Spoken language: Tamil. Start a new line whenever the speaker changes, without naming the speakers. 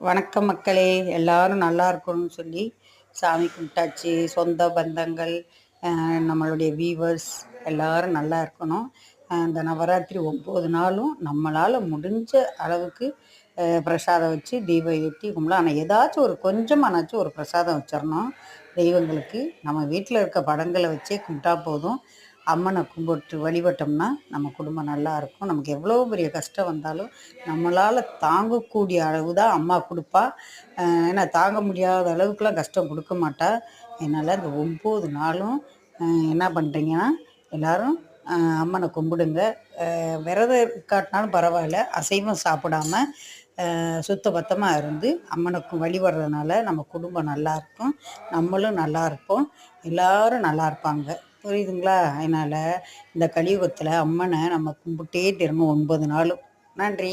வணக்கம் மக்களே, எல்லாரும் நல்லா இருக்கணும்னு சொல்லி சாமி கும்பிட்டாச்சு. சொந்த பந்தங்கள், நம்மளுடைய வீவர்ஸ் எல்லாரும் நல்லா இருக்கணும். இந்த நவராத்திரி 9 நாளும் நம்மளால் முடிஞ்ச அளவுக்கு பிரசாதம் வச்சு தீபம் ஏற்றி கும்பலாம். ஆனால் ஏதாச்சும் ஒரு கொஞ்சமானாச்சும் ஒரு பிரசாதம் வச்சிடணும் தெய்வங்களுக்கு. நம்ம வீட்டில் இருக்க படங்களை வச்சே கும்பிட்டா போதும். அம்மனை கும்பிட்டு வழிபட்டோம்னா நம்ம குடும்பம் நல்லா இருக்கும். நமக்கு எவ்வளோ பெரிய கஷ்டம் வந்தாலும் நம்மளால் தாங்கக்கூடிய அளவு தான் அம்மா கொடுப்பா. ஏன்னா தாங்க முடியாத அளவுக்குலாம் கஷ்டம் கொடுக்க மாட்டா. அதனால் இந்த 9 நாளும் என்ன பண்ணுறீங்கன்னா எல்லோரும் அம்மனை கும்பிடுங்க. விரதம் காட்டினாலும் பரவாயில்ல, அசைவம் சாப்பிடாம சுத்தபத்தமாக இருந்து அம்மனுக்கு வழிபடுறதுனால நம்ம குடும்பம் நல்லாயிருக்கும், நம்மளும் நல்லா இருப்போம், எல்லோரும் நல்லா இருப்பாங்க. புரியுதுங்களா? அதனால் இந்த கலியுகத்தில் அம்மனை நம்ம கும்பிட்டே திரும்ப 9 நாளும். நன்றி.